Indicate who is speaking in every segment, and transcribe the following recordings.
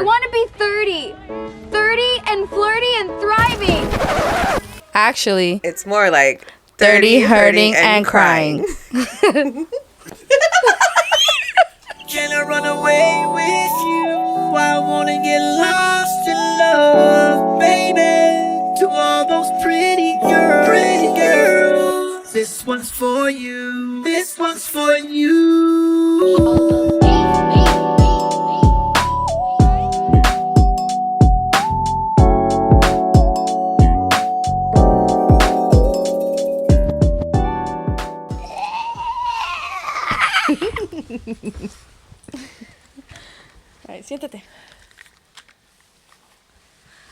Speaker 1: I want to be 30. 30 and flirty and thriving.
Speaker 2: Actually,
Speaker 3: It's more like
Speaker 2: 30, hurting, and crying.
Speaker 4: Can I run away with you? I wanna get lost in love, baby. To all those pretty girls. This one's for you. This one's for you.
Speaker 2: Alright, siéntate.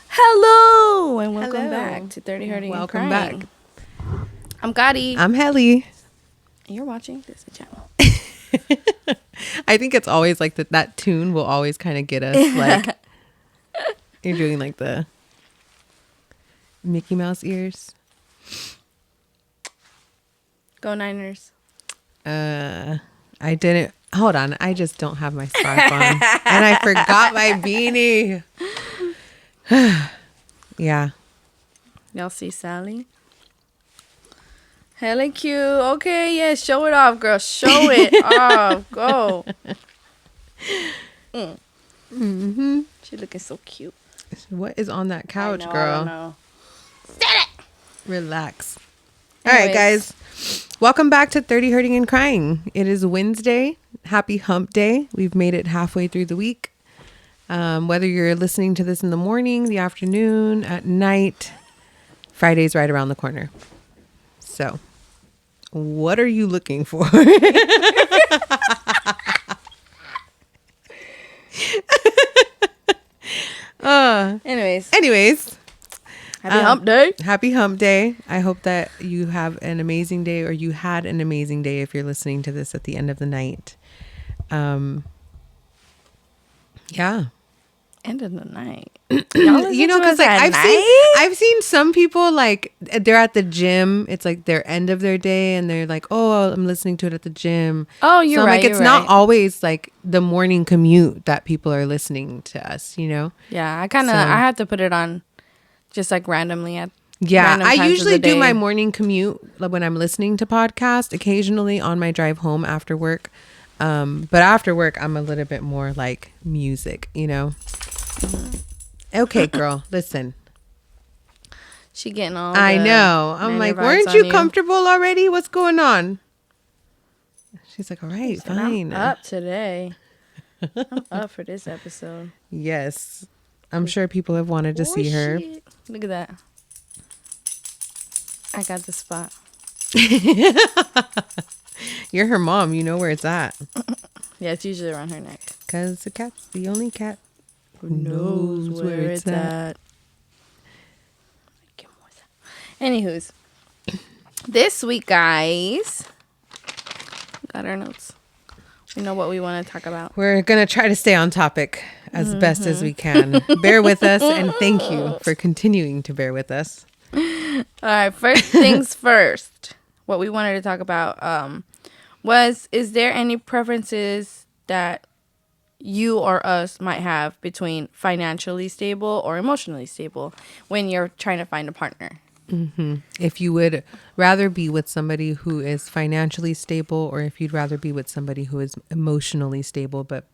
Speaker 2: Hello and welcome
Speaker 3: Hello.
Speaker 2: back to 30 Hurting
Speaker 3: Welcome
Speaker 2: and Crying.
Speaker 3: back.
Speaker 2: I'm Gotti.
Speaker 3: I'm Helly.
Speaker 2: And you're watching this channel.
Speaker 3: I think it's always like that tune will always kind of get us like you're doing like the Mickey Mouse ears.
Speaker 2: Go Niners.
Speaker 3: I didn't hold on. I just don't have my scarf on, and I forgot my beanie. Yeah.
Speaker 2: Y'all see Sally? Hella cute. Okay, yeah, show it off, girl. Show it off. Go.
Speaker 3: Mm-hmm.
Speaker 2: She looking so cute.
Speaker 3: What is on that couch,
Speaker 2: I know,
Speaker 3: girl?
Speaker 2: I don't know. Set it.
Speaker 3: Relax. All right, guys. Welcome back to 30 Hurting and Crying. It is Wednesday. Happy hump day. We've made it halfway through the week. Whether you're listening to this in the morning, the afternoon, at night, Friday's right around the corner. So, what are you looking for? Anyways.
Speaker 2: Happy hump day.
Speaker 3: Happy hump day. I hope that you have an amazing day, or you had an amazing day if you're listening to this at the end of the night. Yeah.
Speaker 2: End of the night.
Speaker 3: You know, because like I've seen some people like they're at the gym. It's like their end of their day, and they're like, "Oh, I'm listening to it at the gym."
Speaker 2: Oh, you're
Speaker 3: so
Speaker 2: right.
Speaker 3: Like it's not always like the morning commute that people are listening to us. You know?
Speaker 2: Yeah, I have to put it on, just like randomly at.
Speaker 3: Yeah, I usually do
Speaker 2: day.
Speaker 3: my morning commute when I'm listening to podcasts. Occasionally on my drive home after work. But after work, I'm a little bit more like music, you know. Okay, girl, listen.
Speaker 2: She getting all.
Speaker 3: I know. I'm like, weren't you comfortable already? What's going on? She's like, all right, fine.
Speaker 2: I'm up today. I'm up for this episode.
Speaker 3: Yes, I'm sure people have wanted to see her.
Speaker 2: Shit. Look at that. I got the spot.
Speaker 3: You're her mom. You know where it's at.
Speaker 2: Yeah, it's usually around her neck.
Speaker 3: Because the cat's the only cat
Speaker 2: who knows where it's at. Anywho's, this week, guys, got our notes. We know what we want to talk about.
Speaker 3: We're going to try to stay on topic as best as we can. Bear with us, and thank you for continuing to bear with us.
Speaker 2: All right, first things first. What we wanted to talk about is there any preferences that you or us might have between financially stable or emotionally stable when you're trying to find a partner?
Speaker 3: Mm-hmm. If you would rather be with somebody who is financially stable, or if you'd rather be with somebody who is emotionally stable but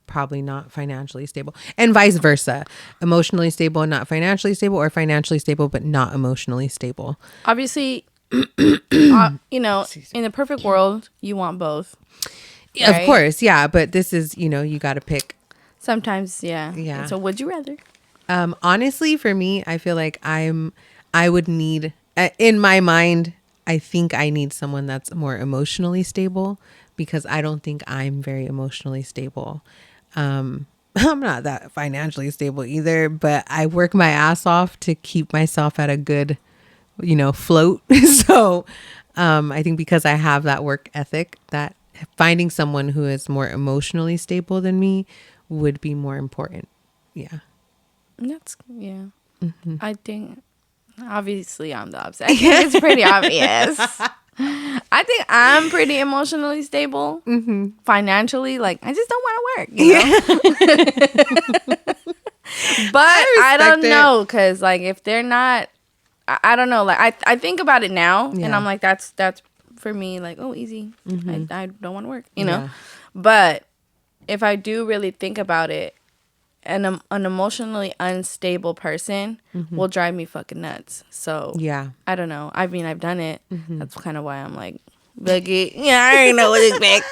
Speaker 3: probably not financially stable, and vice versa, emotionally stable and not financially stable, or financially stable but not emotionally stable.
Speaker 2: Obviously, you know, in the perfect world, you want both.
Speaker 3: Right? Of course, yeah. But this is, you know, you got to pick.
Speaker 2: Sometimes, yeah.
Speaker 3: Yeah.
Speaker 2: So would you rather?
Speaker 3: Honestly, for me, I feel like I would need, in my mind, I think I need someone that's more emotionally stable, because I don't think I'm very emotionally stable. I'm not that financially stable either, but I work my ass off to keep myself at a good, you know, float. So I think because I have that work ethic, that finding someone who is more emotionally stable than me would be more important. Yeah.
Speaker 2: Mm-hmm. I think, obviously I'm the opposite. I think it's pretty obvious. I think I'm pretty emotionally stable. Financially, like I just don't want to work, But I don't
Speaker 3: respect it.
Speaker 2: know, cause like if they're not, I don't know. Like I think about it now, and
Speaker 3: Yeah.
Speaker 2: I'm like that's for me. Like easy. I don't want to work,
Speaker 3: Yeah.
Speaker 2: But if I do really think about it, an emotionally unstable person will drive me fucking nuts. So
Speaker 3: Yeah.
Speaker 2: I don't know. I mean, I've done it. That's kind of why I'm like, Boogie. Yeah, I already know what to expect.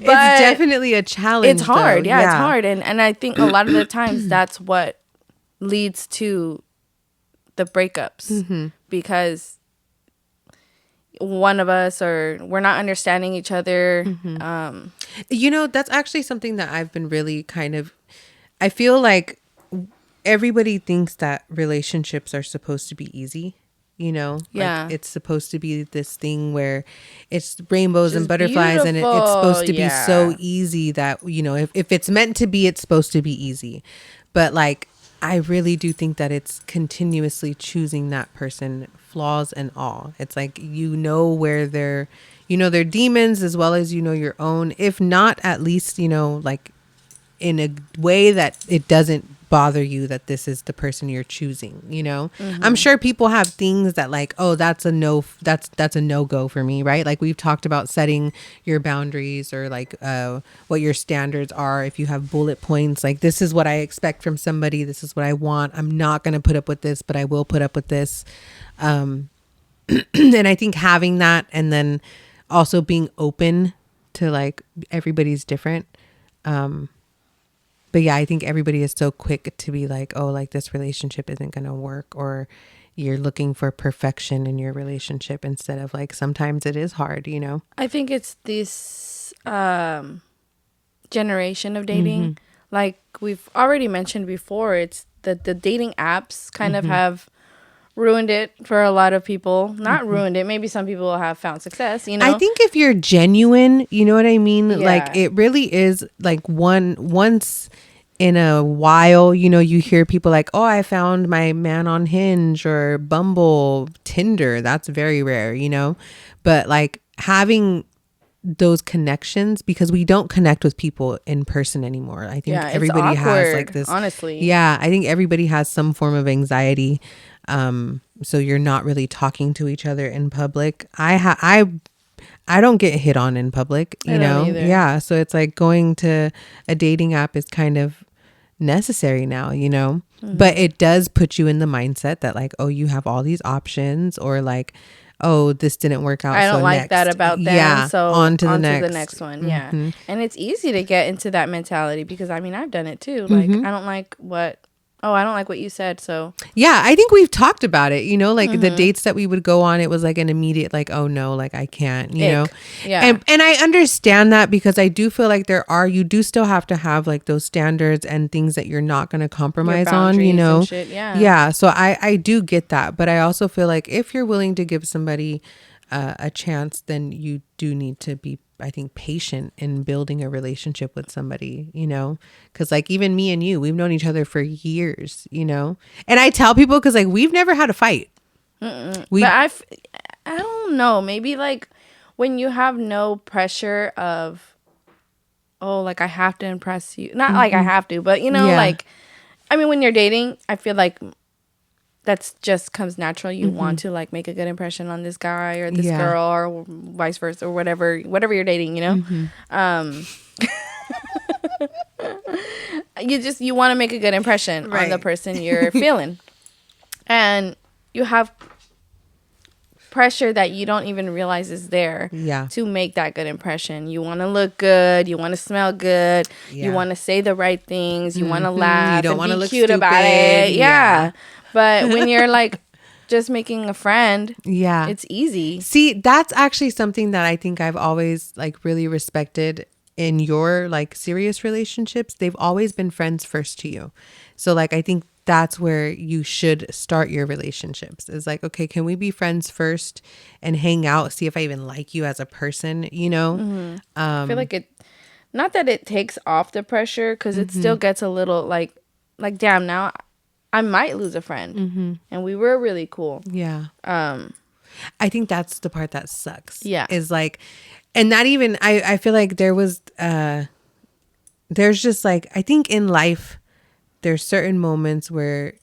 Speaker 3: It's definitely a challenge.
Speaker 2: It's hard.
Speaker 3: Though.
Speaker 2: Yeah, it's hard. And I think a lot of the times that's what leads to the breakups because one of us or we're not understanding each other.
Speaker 3: That's actually something that I've been really I feel like everybody thinks that relationships are supposed to be easy.
Speaker 2: Yeah.
Speaker 3: Like it's supposed to be this thing where it's rainbows and
Speaker 2: Just
Speaker 3: butterflies and it's supposed to be
Speaker 2: beautiful,
Speaker 3: so
Speaker 2: yeah.
Speaker 3: easy that, if it's meant to be, it's supposed to be easy. But like, I really do think that it's continuously choosing that person, flaws and all. It's like, where their demons as well as, your own, if not at least, like in a way that it doesn't bother you that this is the person you're choosing. I'm sure people have things that like, oh, that's a no go for me, right? Like we've talked about setting your boundaries or like what your standards are. If you have bullet points, like this is what I expect from somebody, this is what I want, I'm not going to put up with this, but I will put up with this. And I think having that and then also being open to like everybody's different. But yeah, I think everybody is so quick to be like, oh, like this relationship isn't going to work, or you're looking for perfection in your relationship instead of like, sometimes it is hard,
Speaker 2: I think it's this generation of dating. Like we've already mentioned before, it's the dating apps kind of have ruined it for a lot of people. Not ruined it. Maybe some people have found success,
Speaker 3: I think if you're genuine, you know what I mean?
Speaker 2: Yeah.
Speaker 3: Like it really is like once in a while, you hear people like, oh, I found my man on Hinge or Bumble, Tinder. That's very rare, but like having those connections, because we don't connect with people in person anymore. I think
Speaker 2: it's
Speaker 3: everybody has
Speaker 2: awkward,
Speaker 3: like this,
Speaker 2: honestly.
Speaker 3: Yeah, I think everybody has some form of anxiety. So you're not really talking to each other in public. I don't get hit on in public,
Speaker 2: I don't either.
Speaker 3: Yeah, so it's like going to a dating app is kind of necessary now, but it does put you in the mindset that like, oh, you have all these options, or like, oh, this didn't work out.
Speaker 2: I don't
Speaker 3: so
Speaker 2: like
Speaker 3: next.
Speaker 2: that about them.
Speaker 3: Yeah,
Speaker 2: so
Speaker 3: on to the next
Speaker 2: one. Yeah. And it's easy to get into that mentality because I mean, I've done it too. Like, I don't like what you said. So
Speaker 3: yeah, I think we've talked about it, like the dates that we would go on, it was like an immediate like, oh no, like I can't, know.
Speaker 2: Yeah.
Speaker 3: And I understand that, because I do feel like you do still have to have like those standards and things that you're not going to compromise on,
Speaker 2: boundaries and shit, yeah.
Speaker 3: Yeah, so I do get that, but I also feel like if you're willing to give somebody a chance, then you do need to be, I think, patient in building a relationship with somebody, because like even me and you, we've known each other for years, and I tell people, because like we've never had a fight.
Speaker 2: But I don't know, maybe like when you have no pressure of, oh, like I have to impress you, not like I have to, but
Speaker 3: Yeah.
Speaker 2: like, I mean, when you're dating, I feel like that's just comes natural. You want to like make a good impression on this guy or this
Speaker 3: Yeah.
Speaker 2: girl or vice versa or whatever you're dating, you want to make a good impression on the
Speaker 3: Right.
Speaker 2: person you're feeling, and you have pressure that you don't even realize is there to make that good impression. You want to look good, you want to smell good, you want to say the right things, you want to laugh,
Speaker 3: You don't
Speaker 2: and
Speaker 3: want to
Speaker 2: be
Speaker 3: look
Speaker 2: cute about
Speaker 3: stupid.
Speaker 2: it. Yeah. But when you're like just making a friend,
Speaker 3: Yeah.
Speaker 2: it's easy.
Speaker 3: See, that's actually something that I think I've always like really respected in your like serious relationships. They've always been friends first to you. So like, I think that's where you should start your relationships, is like, okay, can we be friends first and hang out, see if I even like you as a person,
Speaker 2: I feel like not that it takes off the pressure, because it still gets a little like damn, now I might lose a friend, and we were really cool.
Speaker 3: Yeah. I think that's the part that sucks.
Speaker 2: Yeah.
Speaker 3: Is like, and not even, I feel like there's just like, I think in life, there's certain moments where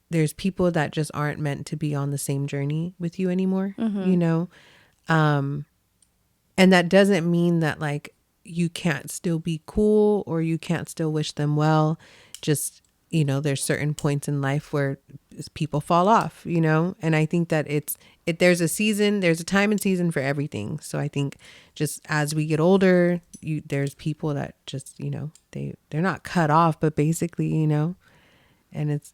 Speaker 3: there's people that just aren't meant to be on the same journey with you anymore, you know? And that doesn't mean that like you can't still be cool or you can't still wish them well. Just, you know, there's certain points in life where people fall off, you know? And I think that there's a time and season for everything. So I think just as we get older, there's people that just, you know, they're not cut off, but basically, you know, and it's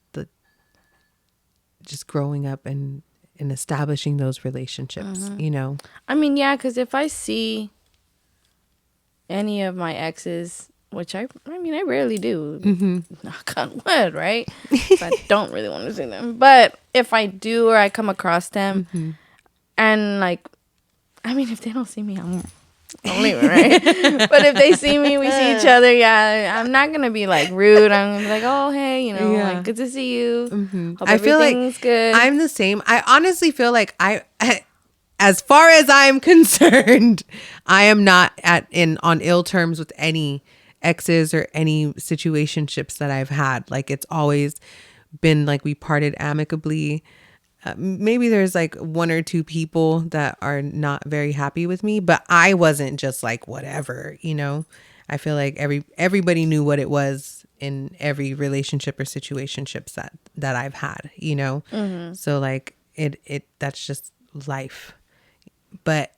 Speaker 3: just growing up and establishing those relationships, you know?
Speaker 2: I mean, yeah, because if I see any of my exes, which I mean, I rarely do, knock on wood, right? So I don't really want to see them. But if I do or I come across them and like, I mean, if they don't see me, I'm leaving, right? But if they see me, we see each other, yeah, I'm not going to be like rude. I'm going to be like, oh, hey, you know, like, good to see you. Hope
Speaker 3: I feel like
Speaker 2: good.
Speaker 3: I'm the same. I honestly feel like I as far as I'm concerned, I am not on ill terms with any exes or any situationships that I've had. Like it's always been like we parted amicably. Maybe there's like one or two people that are not very happy with me, but I wasn't just like whatever, you know. I feel like everybody knew what it was in every relationship or situationships that I've had, you know. So like that's just life. But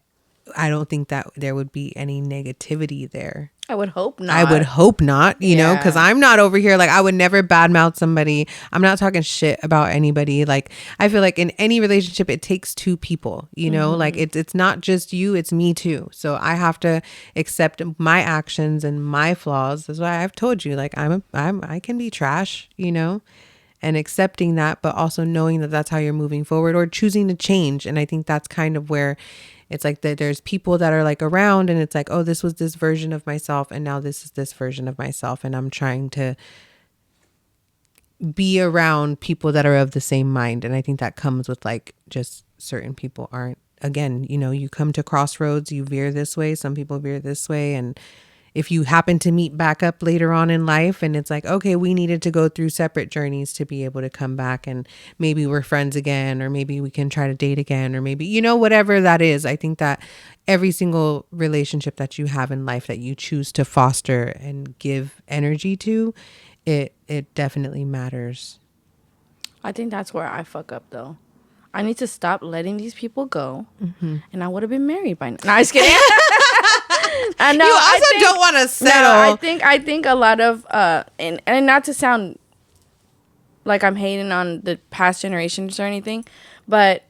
Speaker 3: I don't think that there would be any negativity there.
Speaker 2: I would hope not.
Speaker 3: I would hope not, you know, because I'm not over here. Like I would never badmouth somebody. I'm not talking shit about anybody. Like I feel like in any relationship, it takes two people, you know, like it's not just you, it's me too. So I have to accept my actions and my flaws. That's why I've told you, like I can be trash, you know, and accepting that, but also knowing that that's how you're moving forward or choosing to change. And I think that's kind of where it's like that there's people that are like around and it's like, oh, this was this version of myself and now this is this version of myself. And I'm trying to be around people that are of the same mind. And I think that comes with like just certain people aren't, again, you know, you come to crossroads, you veer this way, some people veer this way. And if you happen to meet back up later on in life and it's like, okay, we needed to go through separate journeys to be able to come back and maybe we're friends again, or maybe we can try to date again, or maybe, you know, whatever that is. I think that every single relationship that you have in life that you choose to foster and give energy to, it definitely matters.
Speaker 2: I think that's where I fuck up though. I need to stop letting these people go and I would have been married by now. No, I'm just kidding. I know.
Speaker 3: You also don't want to settle.
Speaker 2: No, I think a lot of and not to sound like I'm hating on the past generations or anything, but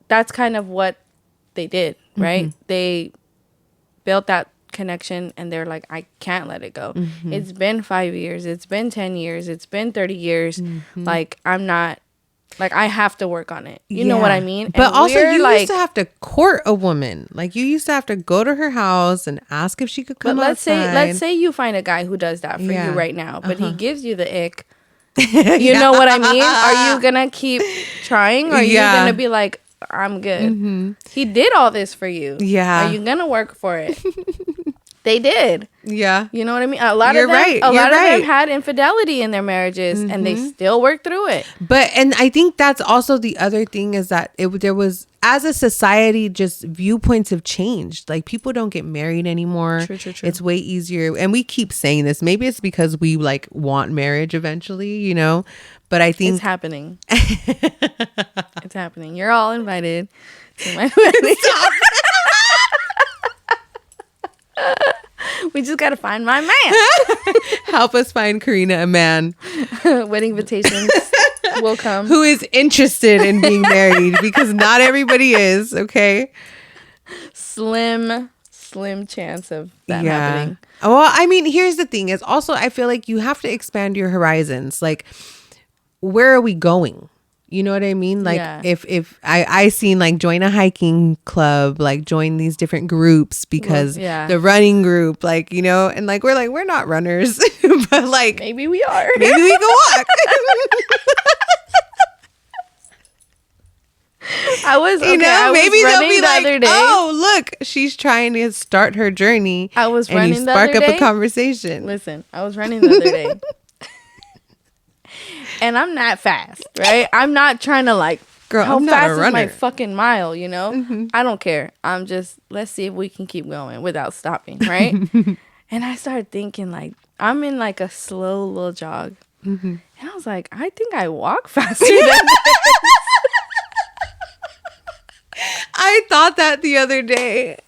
Speaker 2: that's kind of what they did, right? They built that connection and they're like, I can't let it go. It's been 5 years, it's been 10 years, it's been 30 years. Like I'm not, like I have to work on it. You know what I mean?
Speaker 3: But
Speaker 2: and
Speaker 3: also you used to have to court a woman. Like you used to have to go to her house and ask if she could come outside.
Speaker 2: Let's say you find a guy who does that for you right now, but he gives you the ick. You know what I mean? Are you gonna keep trying? Or are you gonna be like, I'm good? He did all this for you. Are you gonna work for it? They did.
Speaker 3: Yeah.
Speaker 2: You know what I mean? A lot of them had infidelity in their marriages and they still worked through it.
Speaker 3: But, and I think that's also the other thing is that there was, as a society, just viewpoints have changed. Like people don't get married anymore. True. It's way easier. And we keep saying this. Maybe it's because we like want marriage eventually, you know, but I think
Speaker 2: it's happening. It's happening. You're all invited to my wedding. We just gotta find my man.
Speaker 3: Help us find Karina a man.
Speaker 2: Wedding invitations will come.
Speaker 3: Who is interested in being married, because not everybody is, okay?
Speaker 2: Slim chance of that happening.
Speaker 3: Well, I mean, here's the thing is also I feel like you have to expand your horizons. Like, where are we going? You know what I mean? Like if I seen like join a hiking club, like join these different groups because the running group, like, you know, and like we're not runners, but like
Speaker 2: maybe we are.
Speaker 3: Maybe we can walk.
Speaker 2: I was, okay,
Speaker 3: You know,
Speaker 2: I was
Speaker 3: maybe they'll
Speaker 2: running
Speaker 3: be
Speaker 2: the
Speaker 3: like,
Speaker 2: other day.
Speaker 3: "Oh, look, she's trying to start her journey."
Speaker 2: I was
Speaker 3: and
Speaker 2: running
Speaker 3: you
Speaker 2: the
Speaker 3: spark
Speaker 2: other
Speaker 3: up
Speaker 2: day.
Speaker 3: a conversation.
Speaker 2: Listen, I was running the other day. And I'm not fast, right? I'm not trying to like,
Speaker 3: Girl,
Speaker 2: how
Speaker 3: I'm not
Speaker 2: fast
Speaker 3: a
Speaker 2: is my
Speaker 3: runner.
Speaker 2: fucking mile, you know? I don't care. I'm just, let's see if we can keep going without stopping, right? And I started thinking like, I'm in like a slow little jog. And I was like, I think I walk faster than this.
Speaker 3: I thought that the other day.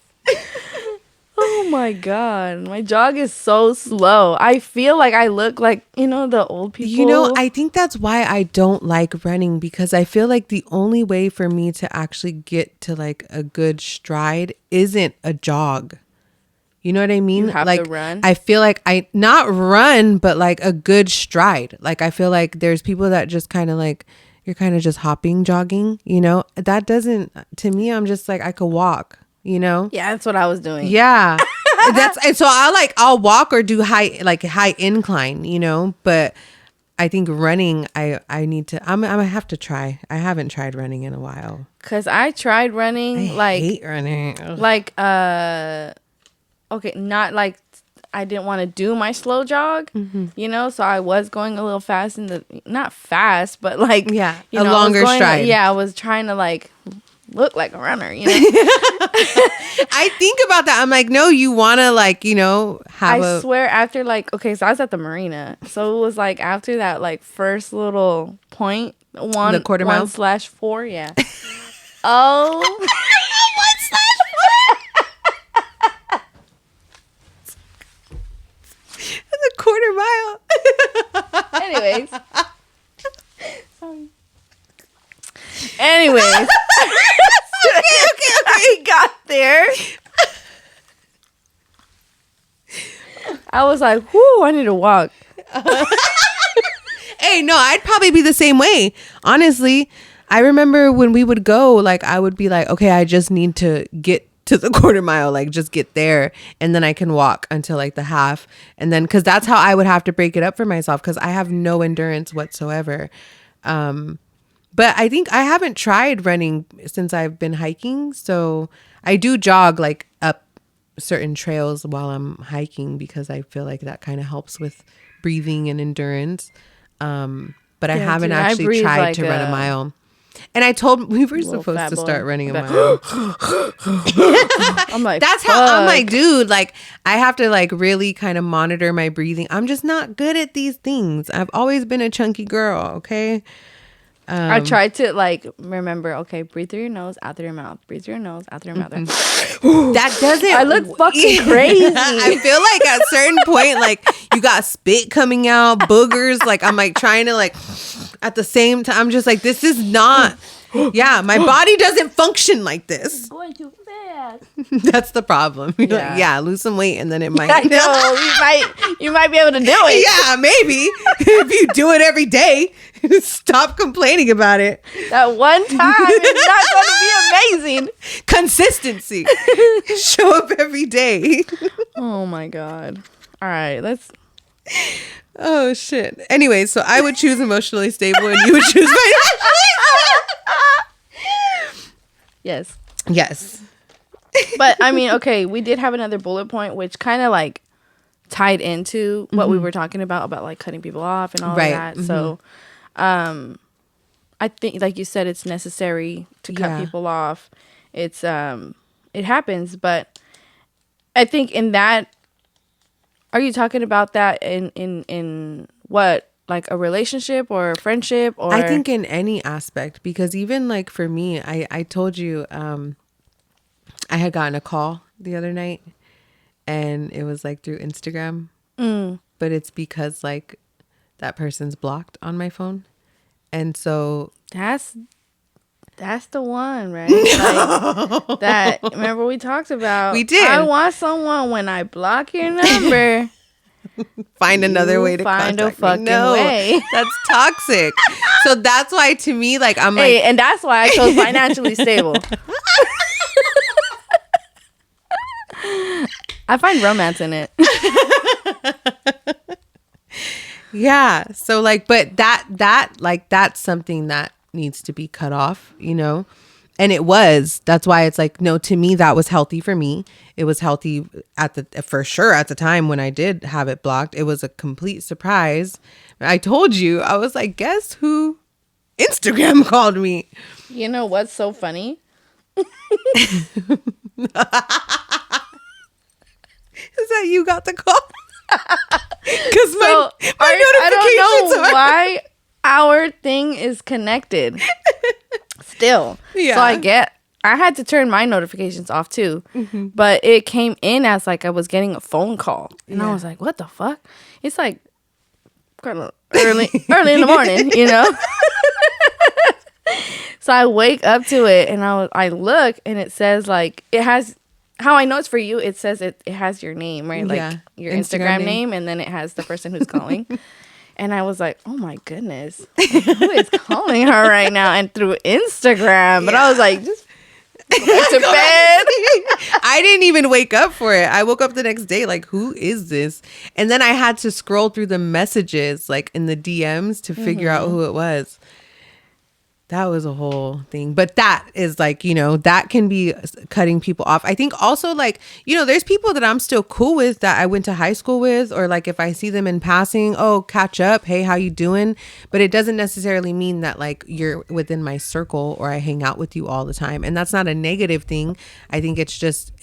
Speaker 2: Oh my God. My jog is so slow. I feel like I look like, you know, the old people.
Speaker 3: You know, I think that's why I don't like running, because I feel like the only way for me to actually get to like a good stride isn't a jog. You know what I mean?
Speaker 2: You have
Speaker 3: like
Speaker 2: to run?
Speaker 3: I feel like I not run, but like a good stride. Like I feel like there's people that just kind of like, you're kind of just hopping, jogging, you know? That doesn't, to me, I'm just like, I could walk, you know?
Speaker 2: Yeah, that's what I was doing.
Speaker 3: Yeah. And so I'll walk or do high incline, you know, but I think running, I need to, I'm gonna have to try. I haven't tried running in a while.
Speaker 2: Cause I tried running
Speaker 3: I hate running. Ugh.
Speaker 2: Okay, not like I didn't want to do my slow jog, you know, so I was going a little fast not fast, but like,
Speaker 3: Yeah,
Speaker 2: you
Speaker 3: a
Speaker 2: know,
Speaker 3: longer stride.
Speaker 2: Yeah, I was trying to like look like a runner, you know.
Speaker 3: I think about that. I'm like, no, you want to like, you know, have
Speaker 2: I swear after like, okay, so I was at the marina. So it was like after that like first little point,
Speaker 3: The quarter mile?
Speaker 2: 1/4, yeah. Oh.
Speaker 3: the quarter mile.
Speaker 2: Anyways. Sorry. Anyways. Okay. We got there. I was like, whoo, I need to walk.
Speaker 3: Hey, no, I'd probably be the same way. Honestly, I remember when we would go, like, I would be like, okay, I just need to get to the quarter mile, like, just get there. And then I can walk until like the half. And then, cause that's how I would have to break it up for myself, cause I have no endurance whatsoever. But I think I haven't tried running since I've been hiking. So I do jog like up certain trails while I'm hiking, because I feel like that kind of helps with breathing and endurance. But I haven't
Speaker 2: dude, I
Speaker 3: actually
Speaker 2: breathe
Speaker 3: tried
Speaker 2: like
Speaker 3: to run a
Speaker 2: a
Speaker 3: mile. And I told, we were
Speaker 2: little
Speaker 3: supposed
Speaker 2: fat
Speaker 3: to
Speaker 2: boy.
Speaker 3: start running a
Speaker 2: Like,
Speaker 3: mile.
Speaker 2: I'm like,
Speaker 3: That's how I'm
Speaker 2: fuck.
Speaker 3: like, dude, like I have to like really kind of monitor my breathing. I'm just not good at these things. I've always been a chunky girl. Okay.
Speaker 2: I tried to like remember, okay, breathe through your nose, out through your mouth. Breathe through your nose, out through your mouth.
Speaker 3: That doesn't.
Speaker 2: I look fucking crazy.
Speaker 3: I feel like at a certain point, like you got spit coming out, boogers. Like I'm like trying to like at the same time. I'm just like, this is not. Yeah, my body doesn't function like this.
Speaker 2: Going too fast.
Speaker 3: That's the problem. You're
Speaker 2: Yeah.
Speaker 3: like, yeah, lose some weight and then it might.
Speaker 2: I know you might be able to do it.
Speaker 3: Yeah, maybe if you do it every day, stop complaining about it.
Speaker 2: That one time is not going to be amazing.
Speaker 3: Consistency. Show up every day.
Speaker 2: Oh my God. All right, let's.
Speaker 3: Oh shit. Anyway, so I would choose emotionally stable and you would choose financially.
Speaker 2: Yes.
Speaker 3: Yes.
Speaker 2: But I mean, okay, we did have another bullet point which kind of like tied into what we were talking about like cutting people off and all
Speaker 3: Right.
Speaker 2: of that. So I think like you said, it's necessary to cut
Speaker 3: Yeah.
Speaker 2: people off. It's it happens, but I think in that, are you talking about that in what, like a relationship or a friendship, or
Speaker 3: I think in any aspect, because even like for me, I told you I had gotten a call the other night and it was like through Instagram, but it's because like that person's blocked on my phone. And so
Speaker 2: that's the one, right? Like, that, remember we talked about,
Speaker 3: We did.
Speaker 2: I want someone, when I block your number,
Speaker 3: find another
Speaker 2: you
Speaker 3: way to
Speaker 2: find a
Speaker 3: contact
Speaker 2: fucking
Speaker 3: me. No,
Speaker 2: way.
Speaker 3: that's toxic. So that's why to me, like I'm like,
Speaker 2: Hey, and that's why I chose financially stable. I find romance in it.
Speaker 3: yeah. So like, but that like that's something that needs to be cut off, you know. And that's why it's like, no, to me, that was healthy for me. It was healthy for sure at the time when I did have it blocked. It was a complete surprise. I told you, I was like, guess who Instagram called me?
Speaker 2: You know what's so funny?
Speaker 3: Is that you got the call? Because my notifications
Speaker 2: I don't know
Speaker 3: are...
Speaker 2: why our thing is connected still.
Speaker 3: Yeah.
Speaker 2: So I had to turn my notifications off too. But it came in as like I was getting a phone call. And I was like, what the fuck? It's like kind of early in the morning, you know? So I wake up to it and I look and it says like, it has, how I know it's for you, it says it has your name, right? Like your Instagram name, and then it has the person who's calling. And I was like, oh my goodness, who is calling her right now? And through Instagram. But I was like, just go back to bed.
Speaker 3: I didn't even wake up for it. I woke up the next day like, who is this? And then I had to scroll through the messages like in the DMs to figure out who it was. That was a whole thing. But that is like, you know, that can be cutting people off. I think also like, you know, there's people that I'm still cool with that I went to high school with, or like if I see them in passing, oh, catch up. Hey, how you doing? But it doesn't necessarily mean that like you're within my circle or I hang out with you all the time. And that's not a negative thing. I think it's just,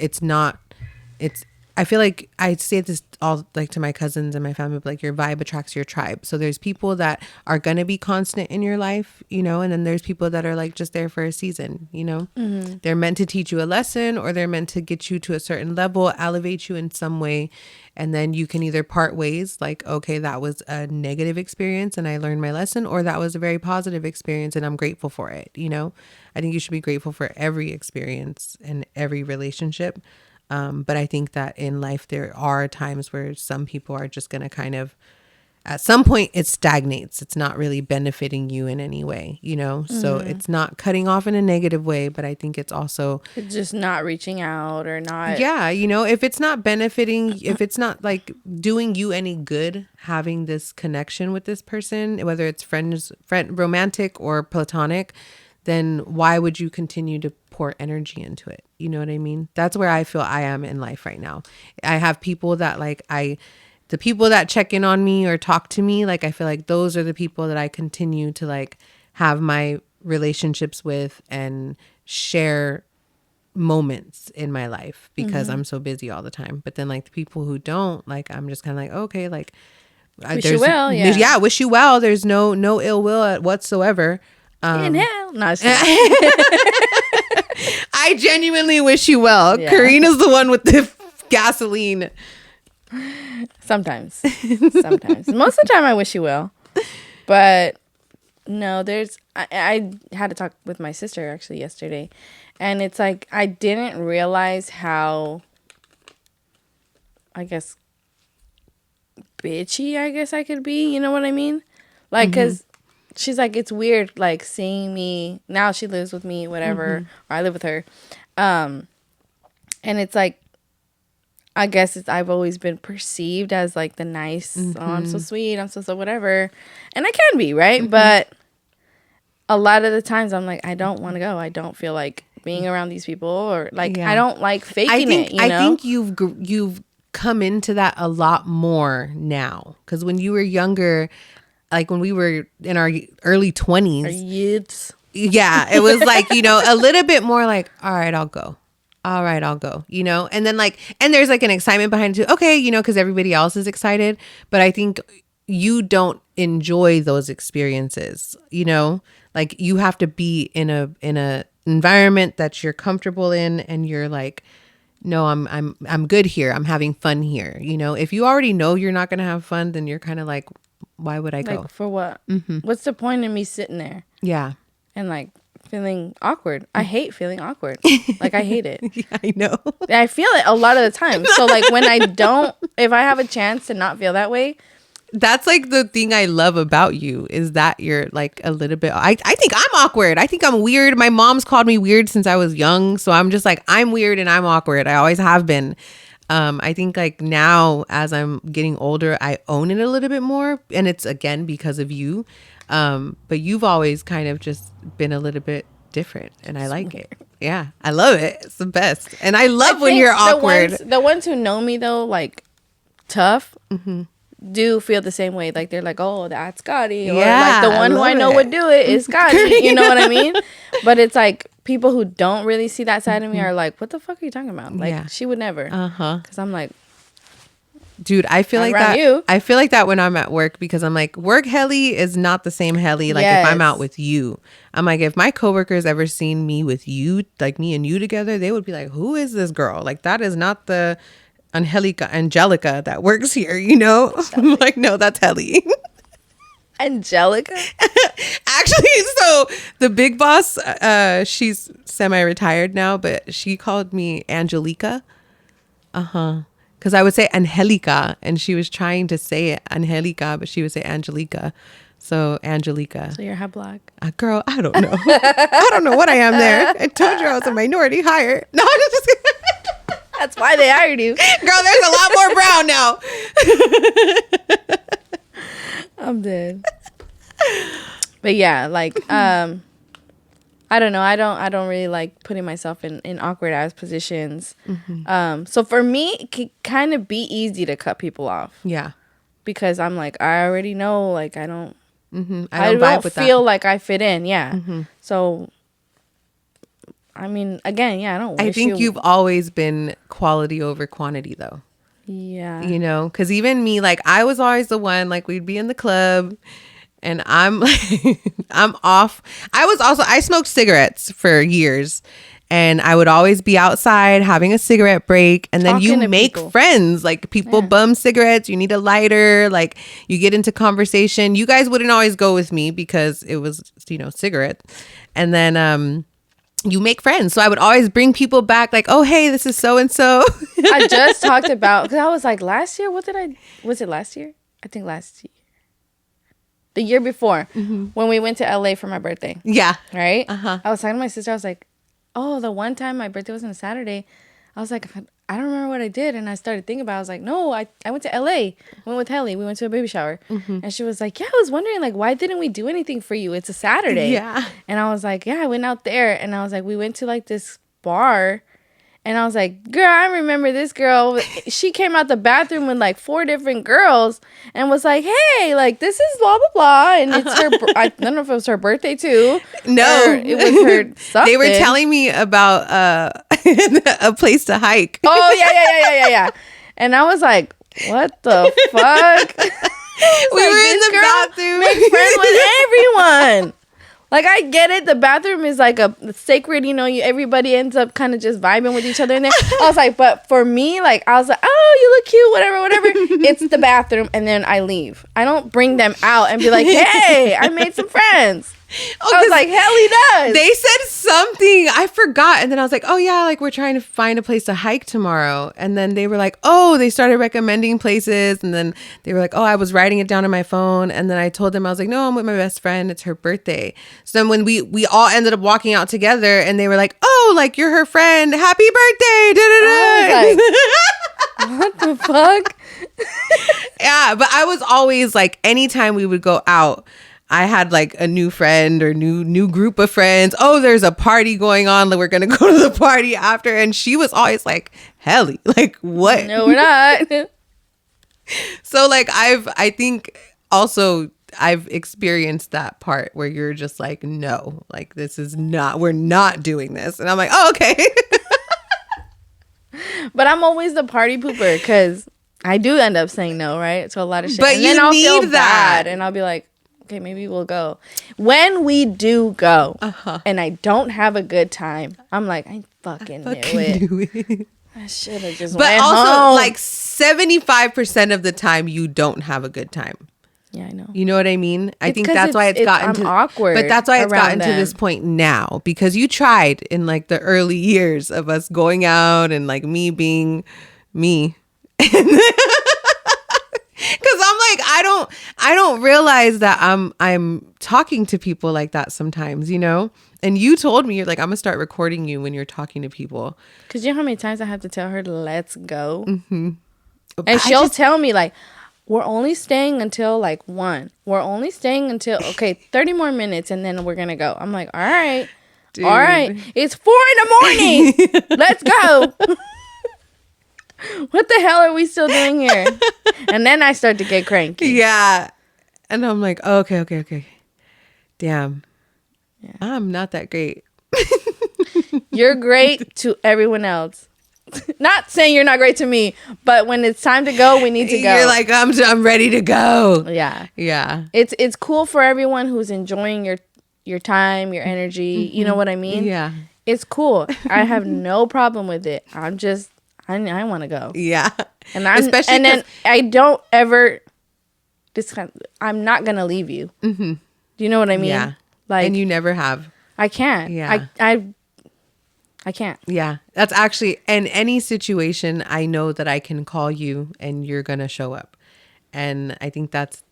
Speaker 3: I feel like I say this all like to my cousins and my family, like your vibe attracts your tribe. So there's people that are going to be constant in your life, you know, and then there's people that are like just there for a season, you know, they're meant to teach you a lesson, or they're meant to get you to a certain level, elevate you in some way. And then you can either part ways, like, okay, that was a negative experience and I learned my lesson, or that was a very positive experience and I'm grateful for it. You know, I think you should be grateful for every experience and every relationship. But I think that in life, there are times where some people are just going to kind of, at some point it stagnates. It's not really benefiting you in any way, you know? So it's not cutting off in a negative way, but I think it's also
Speaker 2: just not reaching out or not.
Speaker 3: Yeah. You know, if it's not benefiting, if it's not like doing you any good, having this connection with this person, whether it's friend, romantic or platonic, then why would you continue to pour energy into it? You know what I mean? That's where I feel I am in life right now. I have people that like the people that check in on me or talk to me, like I feel like those are the people that I continue to like have my relationships with and share moments in my life because I'm so busy all the time. But then like the people who don't, like I'm just kind of like, okay, like
Speaker 2: wish you well.
Speaker 3: Yeah, wish you well. There's no ill will whatsoever.
Speaker 2: Inhale. No,
Speaker 3: I genuinely wish you well. Yeah. Karina's the one with the gasoline.
Speaker 2: Sometimes. Most of the time I wish you well. But no, I had to talk with my sister actually yesterday. And it's like, I didn't realize how, I guess, bitchy I could be. You know what I mean? Like, because she's like, it's weird, like, seeing me. Now she lives with me, whatever. Or I live with her. And it's like, I guess I've always been perceived as, like, the nice, oh, I'm so sweet, I'm so whatever. And I can be, right? But a lot of the times I'm like, I don't want to go. I don't feel like being around these people. Or, like, I don't like faking it, you know?
Speaker 3: I think you've come into that a lot more now. Because when you were younger... Like when we were in our early 20s. Yeah, it was like, you know, a little bit more like, all right, I'll go. You know, and then like, and there's like an excitement behind it too. Okay, you know, because everybody else is excited. But I think you don't enjoy those experiences, you know, like you have to be in a environment that you're comfortable in and you're like, no, I'm good here. I'm having fun here. You know, if you already know you're not going to have fun, then you're kind of like, why would I go?
Speaker 2: Like, for what? What's the point of me sitting there?
Speaker 3: Yeah.
Speaker 2: And like feeling awkward. I hate feeling awkward. Like, I hate it.
Speaker 3: Yeah, I know.
Speaker 2: I feel it a lot of the time. So like when I don't, if I have a chance to not feel that way.
Speaker 3: That's like the thing I love about you is that you're like a little bit, I think I'm awkward. I think I'm weird. My mom's called me weird since I was young. So I'm just like, I'm weird and I'm awkward. I always have been. I think like now as I'm getting older, I own it a little bit more, and it's again because of you. But you've always kind of just been a little bit different, and I like it. Yeah, I love it. It's the best, and I love when you're awkward.
Speaker 2: The ones who know me though, like tough, do feel the same way. Like they're like, oh, that's Scotty, or
Speaker 3: Yeah,
Speaker 2: like the one who I know would do it is Scotty. You know what I mean? But it's like people who don't really see that side of me are like, what the fuck are you talking about? Like she would never. Because I'm like,
Speaker 3: dude, I feel like that. I feel like that when I'm at work, because I'm like, work Helly is not the same Helly. Like if I'm out with you, I'm like, if my coworkers ever seen me with you, like me and you together, they would be like, who is this girl? Like that is not the Angelica that works here, you know? I'm like, no, that's Helly.
Speaker 2: Angelica?
Speaker 3: Actually, so the big boss, she's semi-retired now, but she called me Angelica. Because I would say Angelica, and she was trying to say it Angelica, but she would say Angelica. So Angelica.
Speaker 2: So you're half black.
Speaker 3: Girl, I don't know. I don't know what I am there. I told you I was a minority hire. No, I'm just kidding.
Speaker 2: That's why they hired you.
Speaker 3: Girl, there's a lot more brown now.
Speaker 2: I'm dead. But yeah, like I don't know. I don't really like putting myself in awkward ass positions. So for me, it can kind of be easy to cut people off.
Speaker 3: Yeah.
Speaker 2: Because I'm like, I already know, like I don't
Speaker 3: I don't
Speaker 2: feel like I fit in. Yeah. So I mean, again, yeah, I don't wish
Speaker 3: I think you've always been quality over quantity though.
Speaker 2: Yeah.
Speaker 3: You know, because even me, like I was always the one, like we'd be in the club and I'm like, I'm off. I smoked cigarettes for years, and I would always be outside having a cigarette break, and then you make friends. Like people bum cigarettes, you need a lighter, like you get into conversation. You guys wouldn't always go with me because it was, you know, cigarette. And then you make friends. So I would always bring people back like, oh, hey, this is so-and-so.
Speaker 2: I just talked about, because I was like, last year, was it last year? I think last year. The year before, when we went to LA for my birthday.
Speaker 3: Yeah.
Speaker 2: Right? I was talking to my sister. I was like, oh, the one time my birthday was on a Saturday. I was like, I don't remember what I did. And I started thinking about it. I was like, no, I went to LA. Went with Helly. We went to a baby shower. And she was like, yeah, I was wondering, like, why didn't we do anything for you? It's a Saturday.
Speaker 3: Yeah.
Speaker 2: And I was like, yeah, I went out there. And I was like, we went to like this bar. And I was like, girl, I remember this girl. She came out the bathroom with like 4 different girls and was like, hey, like, this is blah, blah, blah. And it's her, I don't know if it was her birthday too.
Speaker 3: No.
Speaker 2: It was her something.
Speaker 3: They were telling me about a place to hike.
Speaker 2: Oh, yeah. And I was like, what the fuck?
Speaker 3: We were in the bathroom.
Speaker 2: Make friends with everyone. Like, I get it. The bathroom is like a sacred, you know, everybody ends up kind of just vibing with each other in there. I was like, but for me, like, I was like, oh, you look cute, whatever. It's the bathroom, and then I leave. I don't bring them out and be like, hey, I made some friends. I was like, hell he does.
Speaker 3: They said something. I forgot. And then I was like, oh, yeah, like we're trying to find a place to hike tomorrow. And then they were like, oh, they started recommending places. And then they were like, oh, I was writing it down on my phone. And then I told them, I was like, no, I'm with my best friend. It's her birthday. So then when we all ended up walking out together, and they were like, oh, like you're her friend. Happy birthday. Da-da-da.
Speaker 2: Like, what the fuck?
Speaker 3: Yeah, but I was always like, anytime we would go out, I had like a new friend or new group of friends. Oh, there's a party going on. Like, we're going to go to the party after. And she was always like, Helly, like what?
Speaker 2: No, we're not.
Speaker 3: So like, I think also I've experienced that part where you're just like, no, like we're not doing this. And I'm like, oh, okay.
Speaker 2: But I'm always the party pooper because I do end up saying no, right? To a lot of shit.
Speaker 3: But
Speaker 2: and then
Speaker 3: you
Speaker 2: I'll
Speaker 3: need
Speaker 2: feel
Speaker 3: that.
Speaker 2: bad and I'll be like, okay, maybe we'll go. When we do go and I don't have a good time, I'm like, I fucking knew it. I should have just went
Speaker 3: also,
Speaker 2: home.
Speaker 3: like 75% of the time, you don't have a good time.
Speaker 2: Yeah, I know.
Speaker 3: You know what I mean? I think
Speaker 2: 'cause
Speaker 3: that's why it's gotten
Speaker 2: I'm awkward.
Speaker 3: But that's why it's gotten
Speaker 2: around
Speaker 3: to this point now, because you tried in like the early years of us going out and like me being me. Because I'm like, I don't realize that I'm talking to people like that sometimes, you know? And you told me, you're like, I'm gonna start recording you when you're talking to people.
Speaker 2: Because you know how many times I have to tell her, let's go? And she'll tell me like, we're only staying until like 1. We're only staying until, okay, 30 more minutes and then we're gonna go. I'm like, all right. All right, it's 4 a.m. Let's go. What the hell are we still doing here? And then I start to get cranky.
Speaker 3: Yeah. And I'm like, oh, okay. Damn. Yeah. I'm not that great.
Speaker 2: You're great to everyone else. Not saying you're not great to me, but when it's time to go, we need to go.
Speaker 3: You're like, I'm ready to go.
Speaker 2: Yeah.
Speaker 3: Yeah.
Speaker 2: It's cool for everyone who's enjoying your time, your energy. You know what I mean?
Speaker 3: Yeah.
Speaker 2: It's cool. I have no problem with it. I want to go.
Speaker 3: Yeah.
Speaker 2: And then I don't ever. I'm not gonna leave you. Mm-hmm. Do you know what I mean?
Speaker 3: Yeah.
Speaker 2: Like,
Speaker 3: and you never have.
Speaker 2: I can't.
Speaker 3: Yeah.
Speaker 2: I can't.
Speaker 3: Yeah. That's actually, in any situation, I know that I can call you and you're gonna show up. And I think that's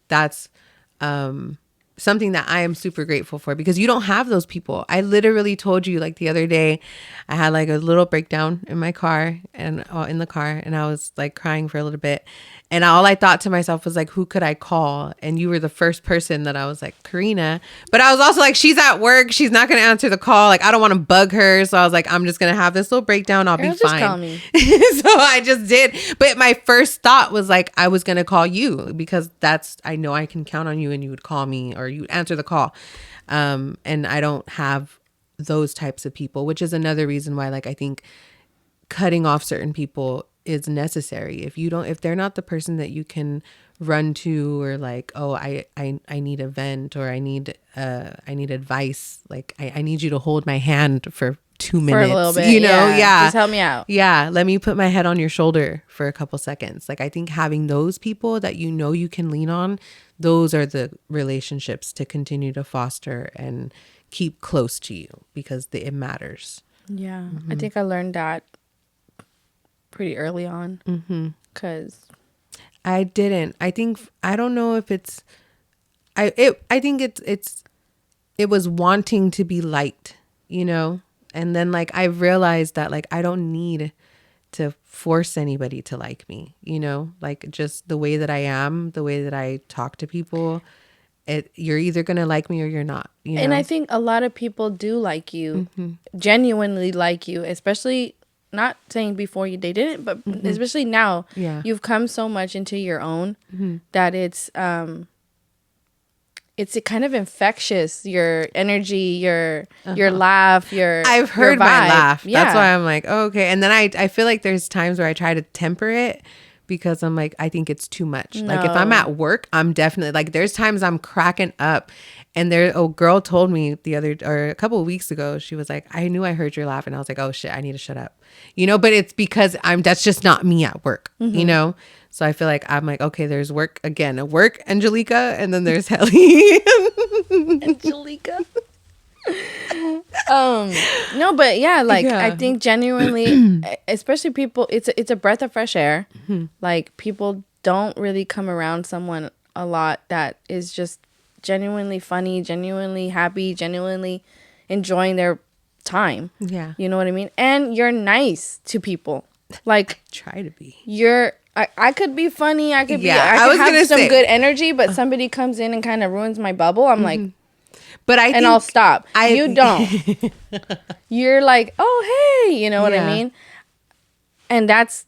Speaker 3: something that I am super grateful for, because you don't have those people. I literally told you, like, the other day, I had like a little breakdown in my car and in the car, and I was like crying for a little bit. And all I thought to myself was like, who could I call? And you were the first person that I was like, Karina. But I was also like, she's at work. She's not going to answer the call. Like, I don't want to bug her. So I was like, I'm just going to have this little breakdown. I'll be fine.
Speaker 2: Just call me.
Speaker 3: So I just did. But my first thought was like, I was going to call you, because I know I can count on you, and you would call me or you would answer the call. And I don't have those types of people, which is another reason why, like, I think cutting off certain people is necessary. If they're not the person that you can run to, or like, oh, I need a vent, or I need advice. Like, I need you to hold my hand for 2 minutes,
Speaker 2: for a little bit,
Speaker 3: you know? Yeah.
Speaker 2: Just help me out.
Speaker 3: Yeah. Let me put my head on your shoulder for a couple seconds. Like, I think having those people that you can lean on, those are the relationships to continue to foster and keep close to you, because it matters.
Speaker 2: Yeah. Mm-hmm. I think I learned that pretty early on, because
Speaker 3: I didn't. I don't know if it's. I think it was wanting to be liked, you know. And then, like, I realized that, like, I don't need to force anybody to like me, you know. Like, just the way that I am, the way that I talk to people, you're either gonna like me or you're not, you know?
Speaker 2: And I think a lot of people do like you, genuinely like you, especially. Not saying before they didn't, but especially now, you've come so much into your own that it's kind of infectious. Your energy, your laugh, I've
Speaker 3: heard
Speaker 2: your vibe.
Speaker 3: My laugh.
Speaker 2: Yeah.
Speaker 3: That's why I'm like, oh, okay. And then I feel like there's times where I try to temper it, because I'm like, I think it's too much.
Speaker 2: No.
Speaker 3: Like, if I'm at work, I'm definitely like, there's times I'm cracking up. And a girl told me a couple of weeks ago, she was like, I knew I heard your laugh. And I was like, oh shit, I need to shut up. You know, but it's because that's just not me at work, you know? So I feel like I'm like, okay, there's work Angelica, and then there's Helly.
Speaker 2: Angelica. No, but yeah, like, I think genuinely, especially people, it's a breath of fresh air. Like, people don't really come around someone a lot that is just genuinely funny, genuinely happy, genuinely enjoying their time.
Speaker 3: Yeah.
Speaker 2: You know what I mean? And you're nice to people. Like,
Speaker 3: try to be.
Speaker 2: I could be funny. I could
Speaker 3: have
Speaker 2: some good energy, but somebody comes in and kind of ruins my bubble. I'm like,
Speaker 3: but
Speaker 2: I'll stop. You don't. You're like, oh, hey, you know what I mean? And it's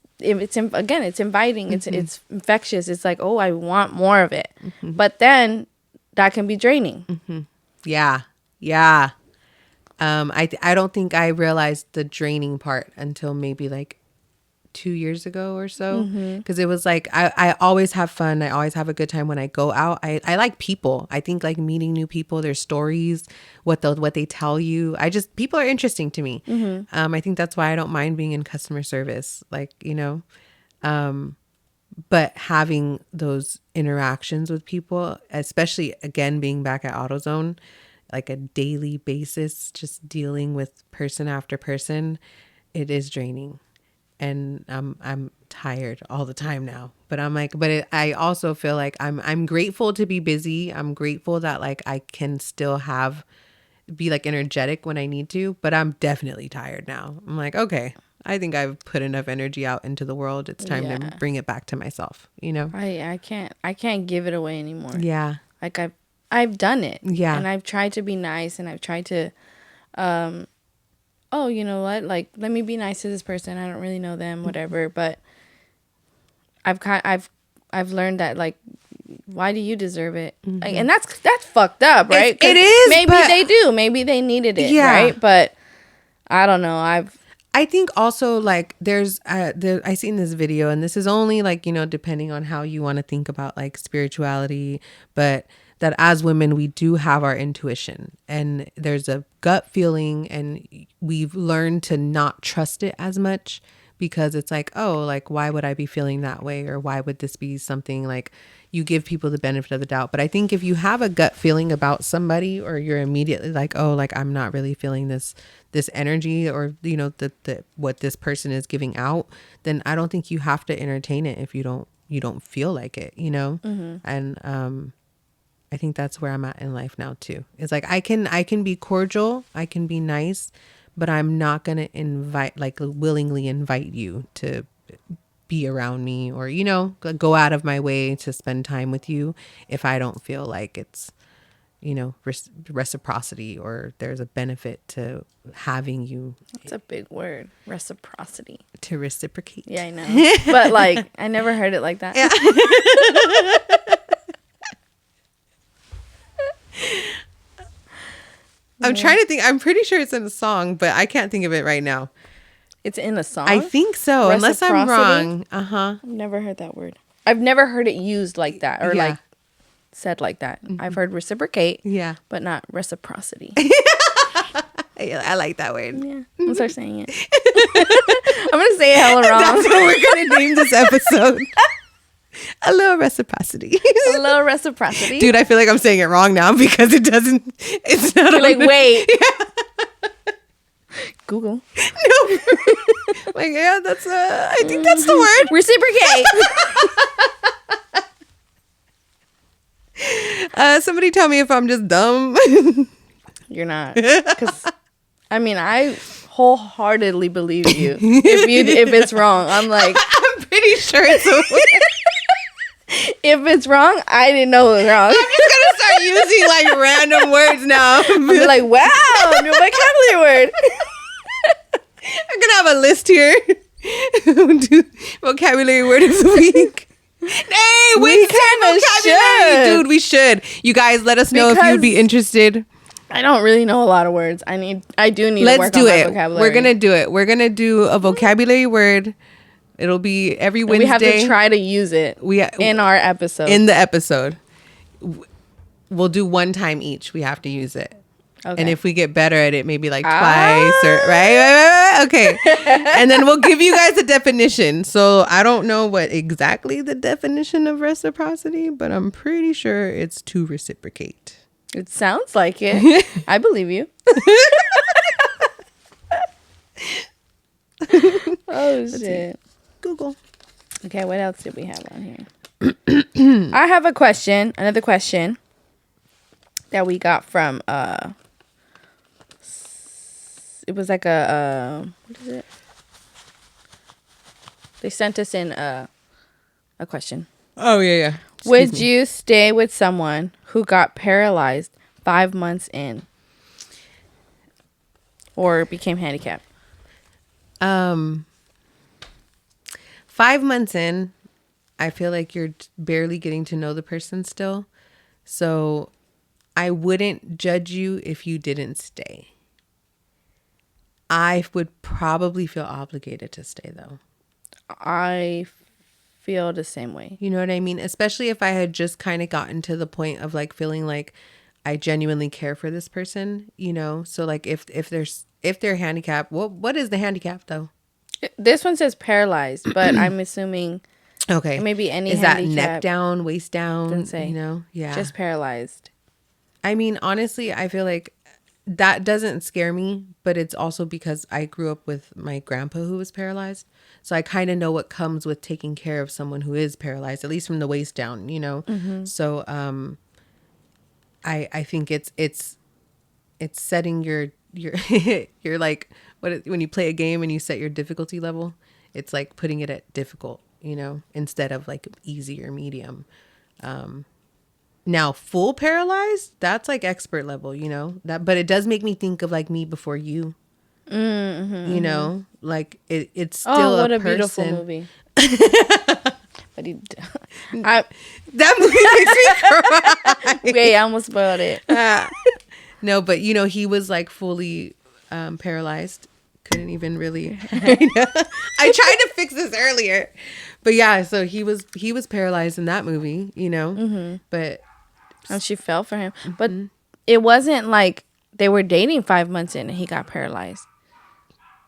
Speaker 2: inviting. It's infectious. It's like, oh, I want more of it. But then that can be draining.
Speaker 3: Yeah. I don't think I realized the draining part until maybe like 2 years ago or so, because it was like I always have fun. I always have a good time when I go out. I like people. I think, like, meeting new people, their stories, what they tell you. People are interesting to me. I think that's why I don't mind being in customer service, like, you know. But having those interactions with people, especially, again, being back at AutoZone, like a daily basis, just dealing with person after person, it is draining. And I'm tired all the time now. But I'm like, I also feel like I'm grateful to be busy. I'm grateful that, like, I can still be like energetic when I need to, but I'm definitely tired now. I'm like, okay, I think I've put enough energy out into the world. It's time to bring it back to myself, you know?
Speaker 2: I can't give it away anymore.
Speaker 3: Yeah.
Speaker 2: Like, I've done it.
Speaker 3: Yeah.
Speaker 2: And I've tried to be nice, and I've tried to oh, you know what? Like, let me be nice to this person. I don't really know them, whatever. But I've learned that, like, why do you deserve it? Like, and that's fucked up, right?
Speaker 3: It is.
Speaker 2: Maybe
Speaker 3: but
Speaker 2: they do. Maybe they needed it,
Speaker 3: Yeah.
Speaker 2: right? But I don't know.
Speaker 3: I think also like I seen this video, and this is only like, you know, depending on how you want to think about like spirituality, but that as women, we do have our intuition, and there's a gut feeling, and we've learned to not trust it as much because it's like, oh, like, why would I be feeling that way? Or why would this be something like, you give people the benefit of the doubt. But I think if you have a gut feeling about somebody, or you're immediately like, oh, like, I'm not really feeling this energy, or, you know, the what this person is giving out, then I don't think you have to entertain it if you don't feel like it, you know? And I think that's where I'm at in life now too. It's like, I can be cordial, I can be nice, but I'm not going to willingly invite you to be around me, or, you know, go out of my way to spend time with you if I don't feel like it's, you know, reciprocity, or there's a benefit to having you.
Speaker 2: That's a big word, reciprocity.
Speaker 3: To reciprocate.
Speaker 2: Yeah, I know. But like, I never heard it like that.
Speaker 3: Yeah. I'm trying to think. I'm pretty sure it's in a song, but I can't think of it right now.
Speaker 2: It's in a song?
Speaker 3: I think so, unless I'm wrong.
Speaker 2: I've never heard that word. I've never heard it used like that, or like said like that. I've heard reciprocate, but not reciprocity.
Speaker 3: I like that word.
Speaker 2: Yeah, I'll start saying it. I'm gonna say it hella wrong.
Speaker 3: That's what we're gonna name this episode. A little reciprocity.
Speaker 2: A little reciprocity.
Speaker 3: Dude, I feel like I'm saying it wrong now because it's not.
Speaker 2: You're like, wait. Google.
Speaker 3: No. Like, yeah, that's I think that's the word.
Speaker 2: Reciprocate.
Speaker 3: Somebody tell me if I'm just dumb.
Speaker 2: You're not. Because, I mean, I wholeheartedly believe you. If it's wrong, I'm like,
Speaker 3: I'm pretty sure it's a word.
Speaker 2: If it's wrong, I didn't know it was wrong.
Speaker 3: I'm just gonna start using like random words now.
Speaker 2: I'm like, wow, new vocabulary word.
Speaker 3: I'm gonna have a list here. Do vocabulary word of the week. Hey, we can vocabulary, dude. We should. You guys, let us know if you'd be interested.
Speaker 2: I don't really know a lot of words. I do need to work on my vocabulary.
Speaker 3: We're gonna do it. We're gonna do a vocabulary word. It'll be every Wednesday.
Speaker 2: We have to try to use it in our episode.
Speaker 3: In the episode. We'll do one time each. We have to use it. Okay. And if we get better at it, maybe like twice or right. Okay. And then we'll give you guys a definition. So I don't know what exactly the definition of reciprocity, but I'm pretty sure it's to reciprocate.
Speaker 2: It sounds like it. I believe you. Oh shit.
Speaker 3: Google.
Speaker 2: Okay, what else did we have on here? I have another question that we got from it was like a what is it? They sent us in a question.
Speaker 3: Oh yeah.
Speaker 2: Would you stay with someone who got paralyzed 5 months in or became handicapped?
Speaker 3: 5 months in, I feel like you're barely getting to know the person still. So I wouldn't judge you if you didn't stay. I would probably feel obligated to stay though.
Speaker 2: I feel the same way.
Speaker 3: You know what I mean? Especially if I had just kind of gotten to the point of like feeling like I genuinely care for this person, you know? So like if they're handicapped, what is the handicap though?
Speaker 2: This one says paralyzed, but I'm assuming
Speaker 3: okay,
Speaker 2: maybe any
Speaker 3: is
Speaker 2: handicap.
Speaker 3: That neck down, waist down?
Speaker 2: Doesn't say.
Speaker 3: You know, yeah,
Speaker 2: just paralyzed.
Speaker 3: I mean, honestly, I feel like that doesn't scare me, but it's also because I grew up with my grandpa who was paralyzed, so I kind of know what comes with taking care of someone who is paralyzed, at least from the waist down. You know, so I think it's setting your you're like when you play a game and you set your difficulty level, it's like putting it at difficult, you know, instead of like easy or medium. Now, full paralyzed, that's like expert level, you know? But it does make me think of like Me Before You. You know, like it's still
Speaker 2: Oh, what a
Speaker 3: person.
Speaker 2: beautiful movie. But he,
Speaker 3: That movie makes me cry.
Speaker 2: wait, I almost spoiled it.
Speaker 3: No, but you know, he was like fully paralyzed. Couldn't even really. I tried to fix this earlier, but yeah. So he was paralyzed in that movie, you know. But
Speaker 2: And she fell for him. But it wasn't like they were dating 5 months in and he got paralyzed.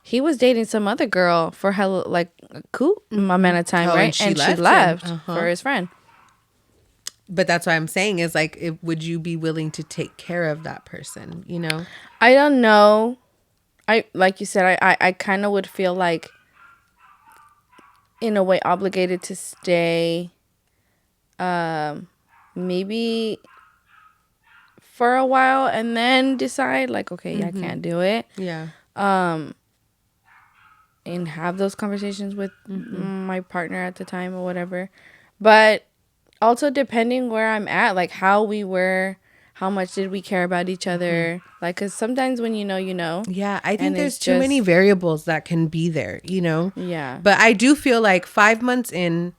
Speaker 2: He was dating some other girl for hella, like, a cool amount of time,
Speaker 3: Oh,
Speaker 2: right?
Speaker 3: and she
Speaker 2: she
Speaker 3: left
Speaker 2: left
Speaker 3: him.
Speaker 2: for his friend.
Speaker 3: But that's what I'm saying is like, would you be willing to take care of that person? You know.
Speaker 2: I don't know. Like you said, I kind of would feel like, in a way, obligated to stay. Maybe for a while and then decide like, okay, I can't do it.
Speaker 3: Yeah.
Speaker 2: And have those conversations with my partner at the time or whatever. But also depending where I'm at, like how we were, how much did we care about each other? Like, because sometimes when you know, you know.
Speaker 3: Yeah, I think
Speaker 2: And
Speaker 3: there's
Speaker 2: it's
Speaker 3: too many
Speaker 2: just-
Speaker 3: variables that can be there, you know?
Speaker 2: Yeah.
Speaker 3: But I do feel like 5 months in,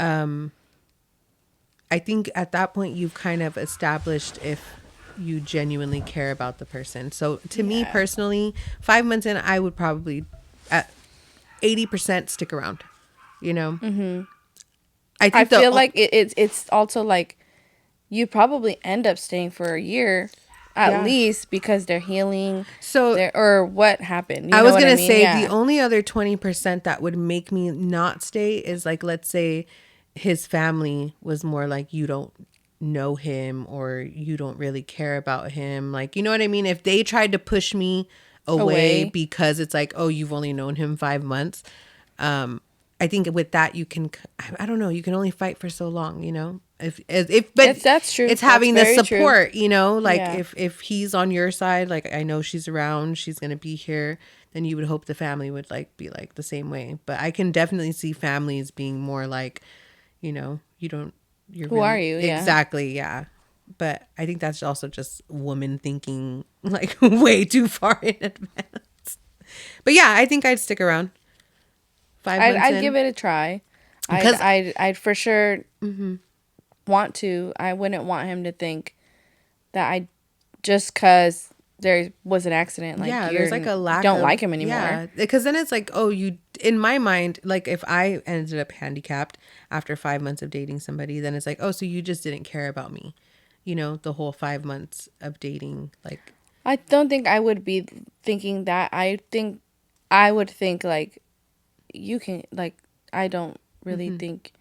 Speaker 3: I think at that point you've kind of established if you genuinely care about the person. So to me personally, 5 months in, I would probably at 80% stick around, you know? I
Speaker 2: I
Speaker 3: think
Speaker 2: feel like it's also like you probably end up staying for a year at least because they're healing.
Speaker 3: So
Speaker 2: Or what happened. You
Speaker 3: I
Speaker 2: know
Speaker 3: was
Speaker 2: what
Speaker 3: gonna
Speaker 2: mean?
Speaker 3: say
Speaker 2: Yeah.
Speaker 3: the only other 20% that would make me not stay is like, let's say his family was more like, you don't know him or you don't really care about him, like, you know what I mean? If they tried to push me away because it's like, oh, you've only known him 5 months, I think with that you can, I don't know, you can only fight for so long, you know? But
Speaker 2: That's true.
Speaker 3: It's
Speaker 2: That's
Speaker 3: having the
Speaker 2: very true.
Speaker 3: support, you know, like
Speaker 2: Yeah.
Speaker 3: if he's on your side, like I know she's around, she's gonna be here, then you would hope the family would like be like the same way. But I can definitely see families being more like, you know, you're
Speaker 2: Who are you? Yeah.
Speaker 3: Exactly, yeah. But I think that's also just woman thinking like way too far in advance. But yeah, I think I'd stick around. 5 months
Speaker 2: I'd
Speaker 3: in.
Speaker 2: give it a try.
Speaker 3: Because-
Speaker 2: I'd for sure want to. I wouldn't want him to think that I just because there was an accident. Like,
Speaker 3: yeah, there's like a lack.
Speaker 2: Don't
Speaker 3: of,
Speaker 2: like him anymore.
Speaker 3: Yeah, because then it's like, oh, you. In my mind, like if I ended up handicapped after 5 months of dating somebody, then it's like, oh, so you just didn't care about me, you know, the whole 5 months of dating, like.
Speaker 2: I don't think I would be thinking that. I think I would think like you can like I don't really think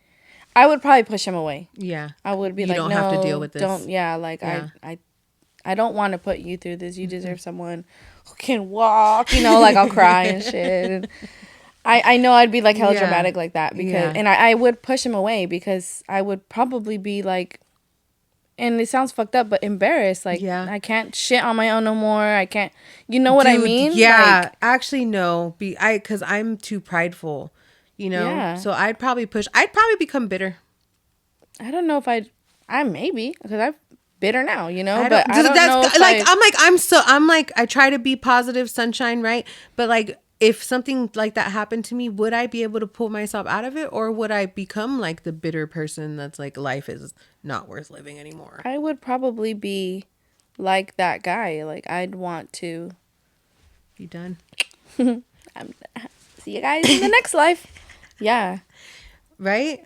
Speaker 2: I would probably push him away.
Speaker 3: Yeah,
Speaker 2: I would be
Speaker 3: You
Speaker 2: like,
Speaker 3: don't
Speaker 2: no,
Speaker 3: have to deal with this.
Speaker 2: Don't. Yeah, like
Speaker 3: Yeah.
Speaker 2: I don't want to put you through this. You deserve someone who can walk. You know, like I'll cry and shit. And I know I'd be like hella
Speaker 3: Yeah.
Speaker 2: dramatic like that because
Speaker 3: Yeah.
Speaker 2: and I would push him away because I would probably be like, and it sounds fucked up, but embarrassed. Like,
Speaker 3: Yeah.
Speaker 2: I can't shit on my own no more. I can't. You know what I
Speaker 3: Dude,
Speaker 2: mean?
Speaker 3: Yeah,
Speaker 2: Like,
Speaker 3: actually, no. Because I'm too prideful, you know.
Speaker 2: Yeah.
Speaker 3: So I'd probably become bitter.
Speaker 2: I don't know if I maybe because I'm bitter now. You know,
Speaker 3: I
Speaker 2: but
Speaker 3: don't,
Speaker 2: I don't know. If
Speaker 3: like
Speaker 2: I,
Speaker 3: I'm like I try to be positive sunshine, right? But like if something like that happened to me, would I be able to pull myself out of it, or would I become like the bitter person that's like life is not worth living anymore?
Speaker 2: I would probably be like that guy. Like I'd want to
Speaker 3: You done?
Speaker 2: see you guys in the next life. Yeah,
Speaker 3: Right?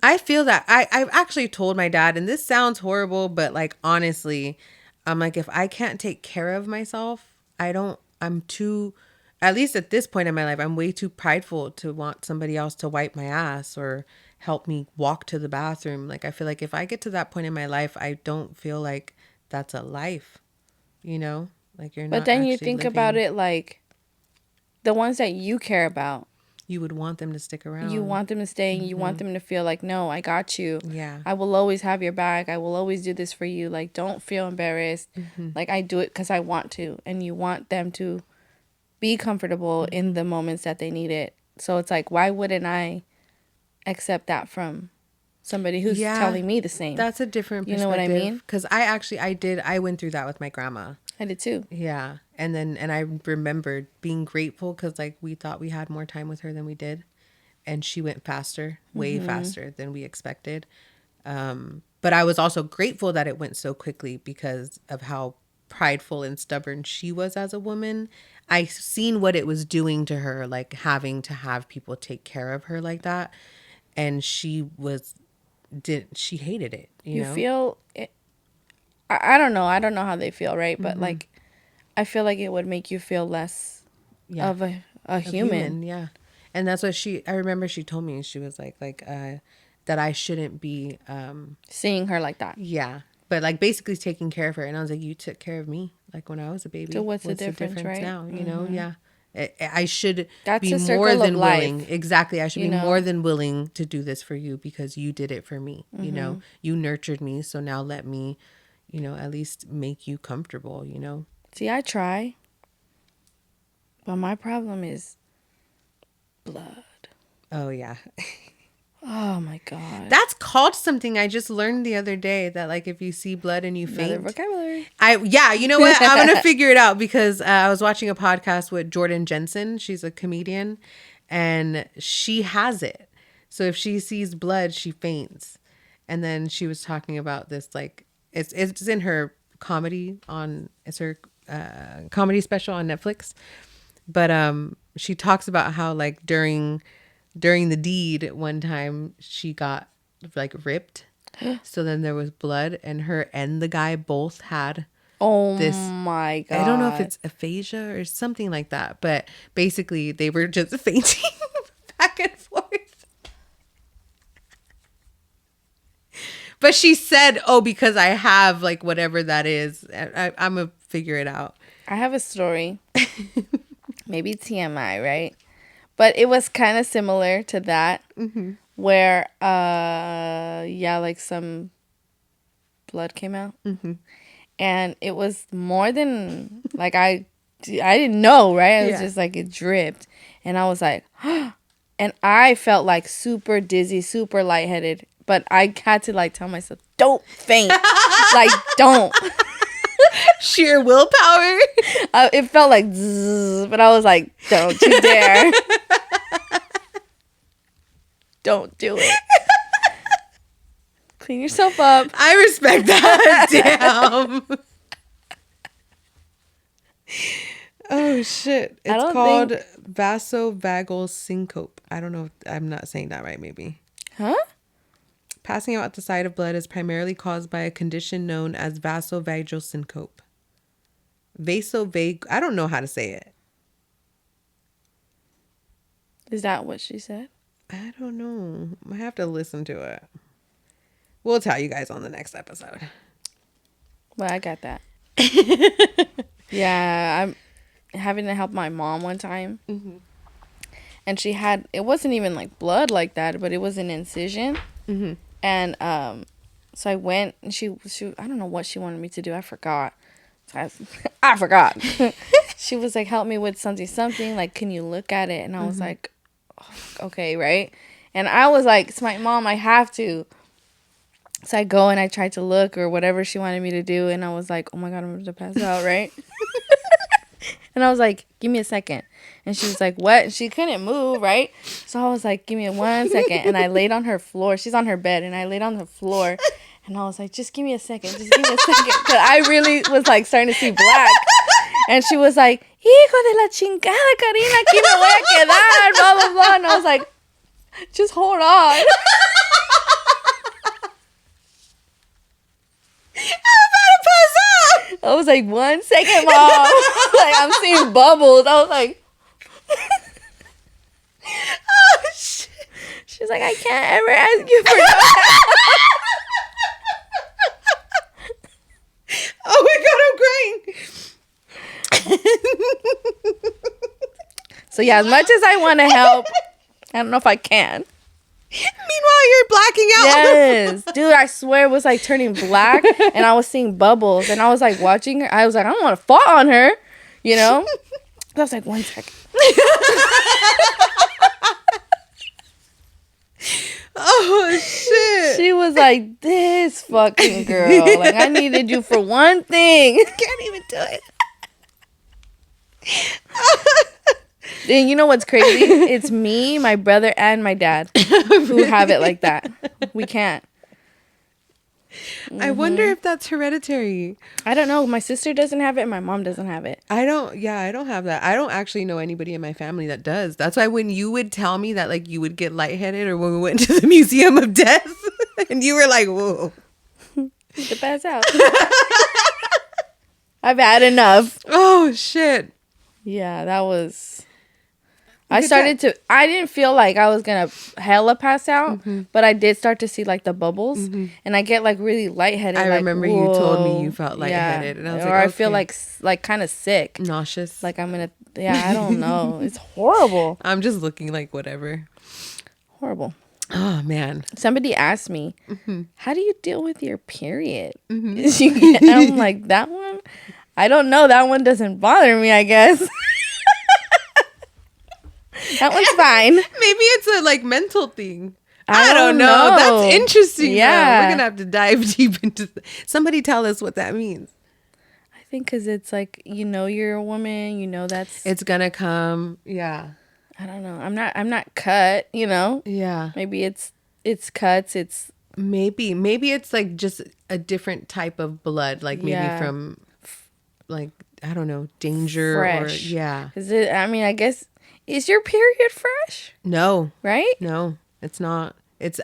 Speaker 2: I
Speaker 3: feel that I've actually told my dad, and this sounds horrible, but like honestly, I'm like, if I can't take care of myself, I'm too, at least at this point in my life, I'm way too prideful to want somebody else to wipe my ass or help me walk to the bathroom. Like I feel like if I get to that point in my life, I don't feel like that's a life, you know? Like you're not.
Speaker 2: But then you
Speaker 3: actually
Speaker 2: think
Speaker 3: living.
Speaker 2: about it like the ones that you care about.
Speaker 3: You would want them to stick around.
Speaker 2: You want them to stay and you want them to feel like, no, I got you.
Speaker 3: Yeah.
Speaker 2: I will always have your back. I will always do this for you. Like, don't feel embarrassed. Like, I do it because I want to. And you want them to be comfortable in the moments that they need it. So it's like, why wouldn't I accept that from somebody who's telling me the same.
Speaker 3: That's a different perspective.
Speaker 2: You know what I mean?
Speaker 3: Because I went through that with my grandma.
Speaker 2: I did too.
Speaker 3: Yeah. And I remembered being grateful because like we thought we had more time with her than we did. And she went faster, way faster than we expected. But I was also grateful that it went so quickly because of how prideful and stubborn she was as a woman. I seen what it was doing to her, like having to have people take care of her like that. And she hated it. You know?
Speaker 2: Feel it. I don't know. I don't know how they feel, right? But like, I feel like it would make you feel less of a human.
Speaker 3: Yeah. And that's what I remember she told me, she was like that I shouldn't be
Speaker 2: seeing her like that.
Speaker 3: Yeah. But like basically taking care of her. And I was like, you took care of me like when I was a baby.
Speaker 2: So what's the difference, right?
Speaker 3: Now? You know? Yeah. I should
Speaker 2: That's
Speaker 3: be
Speaker 2: a circle
Speaker 3: more than
Speaker 2: of life.
Speaker 3: willing. Exactly. I should be more than willing to do this for you because you did it for me. You know, you nurtured me. So now let me, you know, at least make you comfortable, you know?
Speaker 2: See, I try. But my problem is blood.
Speaker 3: Oh, yeah.
Speaker 2: Oh, my God.
Speaker 3: That's called something I just learned the other day that like if you see blood and you faint.
Speaker 2: Another vocabulary.
Speaker 3: You know what? I'm going to figure it out because I was watching a podcast with Jordan Jensen. She's a comedian and she has it. So if she sees blood, she faints. And then she was talking about this, like, it's in her comedy it's her comedy special on Netflix. But she talks about how like during the deed one time she got like ripped. So then there was blood and her and the guy both had this.
Speaker 2: My God.
Speaker 3: I don't know if it's aphasia or something like that, but basically they were just fainting back and forth. But she said, oh, because I have like whatever that is. I'm going to figure it out.
Speaker 2: I have a story. Maybe TMI, right? But it was kind of similar to that, where, like some blood came out. And it was more than, like, I didn't know, right? It was just like it dripped. And I was like, and I felt like super dizzy, super lightheaded. But I had to, like, tell myself, don't faint. Like, don't.
Speaker 3: Sheer willpower.
Speaker 2: It felt like zzz, but I was like, don't you dare. Don't do it. Clean yourself up.
Speaker 3: I respect that. Damn. Oh, shit. It's called vasovagal syncope. I don't know if I'm not saying that right, maybe.
Speaker 2: Huh?
Speaker 3: Passing out at the sight of blood is primarily caused by a condition known as vasovagal syncope. I don't know how to say it.
Speaker 2: Is that what she said?
Speaker 3: I don't know. I have to listen to it. We'll tell you guys on the next episode.
Speaker 2: Well, I got that. Yeah, I'm having to help my mom one time. And she had, it wasn't even like blood like that, but it was an incision. And so I went and she I don't know what she wanted me to do. I forgot. I forgot. She was like, help me with something. Like, can you look at it? And I was like, oh, okay, right? And I was like, it's my mom. I have to. So I go and I tried to look or whatever she wanted me to do. And I was like, oh, my God, I'm going to pass out, right? And I was like, give me a second. And she was like, what? And she couldn't move, right? So I was like, give me 1 second. And I laid on her floor. She's on her bed. And I laid on the floor. And I was like, just give me a second. Just give me a second. Because I really was like starting to see black. And she was like, hijo de la chingada, Karina, aquí me voy a quedar, blah, blah, blah. And I was like, just hold on. I was like, 1 second, Mom. Like, I'm seeing bubbles. I was like, oh, shit. She's like, I can't ever ask you for that.
Speaker 3: Oh my God, I'm crying.
Speaker 2: So, yeah, as much as I want to help, I don't know if I can.
Speaker 3: Meanwhile, you're blacking out.
Speaker 2: Yes. Dude, I swear it was like turning black and I was seeing bubbles and I was like watching her. I was like, I don't want to fall on her, you know? I was like, 1 second.
Speaker 3: Oh shit.
Speaker 2: She was like, this fucking girl. Like, I needed you for one thing.
Speaker 3: Can't even do it.
Speaker 2: And you know what's crazy? It's me, my brother, and my dad who have it like that. We can't.
Speaker 3: I wonder if that's hereditary.
Speaker 2: I don't know. My sister doesn't have it, and my mom doesn't have it.
Speaker 3: I don't have that. I don't actually know anybody in my family that does. That's why when you would tell me that like you would get lightheaded, or when we went to the Museum of Death and you were like, whoa.
Speaker 2: The pass out. I've had enough.
Speaker 3: Oh shit.
Speaker 2: Yeah, that was... I didn't feel like I was going to hella pass out, but I did start to see like the bubbles, and I get like really lightheaded.
Speaker 3: I
Speaker 2: like,
Speaker 3: remember you told me you felt lightheaded, and I was like,
Speaker 2: I feel like kind of sick.
Speaker 3: Nauseous.
Speaker 2: Like I'm going to, I don't know. It's horrible.
Speaker 3: I'm just looking like whatever.
Speaker 2: Horrible.
Speaker 3: Oh man.
Speaker 2: Somebody asked me, how do you deal with your period? And I'm like, that one? I don't know. That one doesn't bother me, I guess. That one's fine.
Speaker 3: Maybe it's a like mental thing. I don't know. That's interesting. Yeah. We're going to have to dive deep into somebody tell us what that means.
Speaker 2: I think because it's like, you're a woman, that's...
Speaker 3: It's going to come. Yeah.
Speaker 2: I don't know. I'm not cut,
Speaker 3: Yeah.
Speaker 2: Maybe it's cuts. It's...
Speaker 3: Maybe it's like just a different type of blood. Like maybe from like, I don't know, danger.
Speaker 2: Fresh.
Speaker 3: Or, yeah.
Speaker 2: I guess... Is your period fresh?
Speaker 3: No.
Speaker 2: Right?
Speaker 3: No, it's not. It's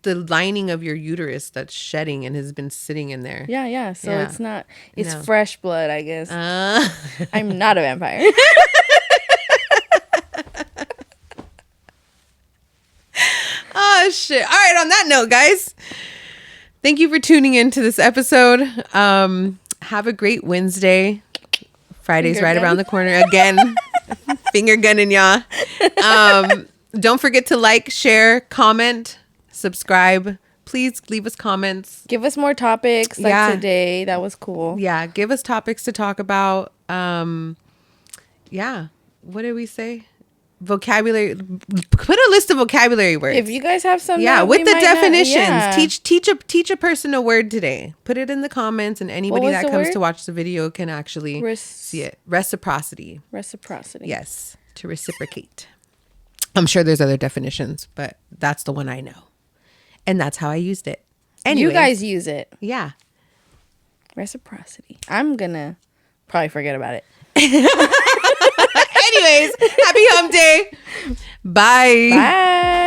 Speaker 3: the lining of your uterus that's shedding and has been sitting in there.
Speaker 2: Yeah. So it's not. It's
Speaker 3: No.
Speaker 2: fresh blood, I guess. I'm not a vampire.
Speaker 3: Oh shit! All right. On that note, guys, thank you for tuning in to this episode. Have a great Wednesday. Friday's right around the corner again. Finger gunning y'all. Don't forget to like, share, comment, subscribe. Please leave us comments.
Speaker 2: Give us more topics like today. That was cool.
Speaker 3: Yeah, give us topics to talk about. Yeah. What did we say? Vocabulary. Put a list of vocabulary words.
Speaker 2: If you guys have some,
Speaker 3: with the definitions. Teach a person a word today. Put it in the comments, and anybody that comes to watch the video can actually see it. Reciprocity.
Speaker 2: Reciprocity.
Speaker 3: Yes, to reciprocate. I'm sure there's other definitions, but that's the one I know, and that's how I used it. Anyways,
Speaker 2: you guys use it.
Speaker 3: Yeah.
Speaker 2: Reciprocity. I'm gonna probably forget about it.
Speaker 3: Anyways, happy hump day. Bye.
Speaker 2: Bye.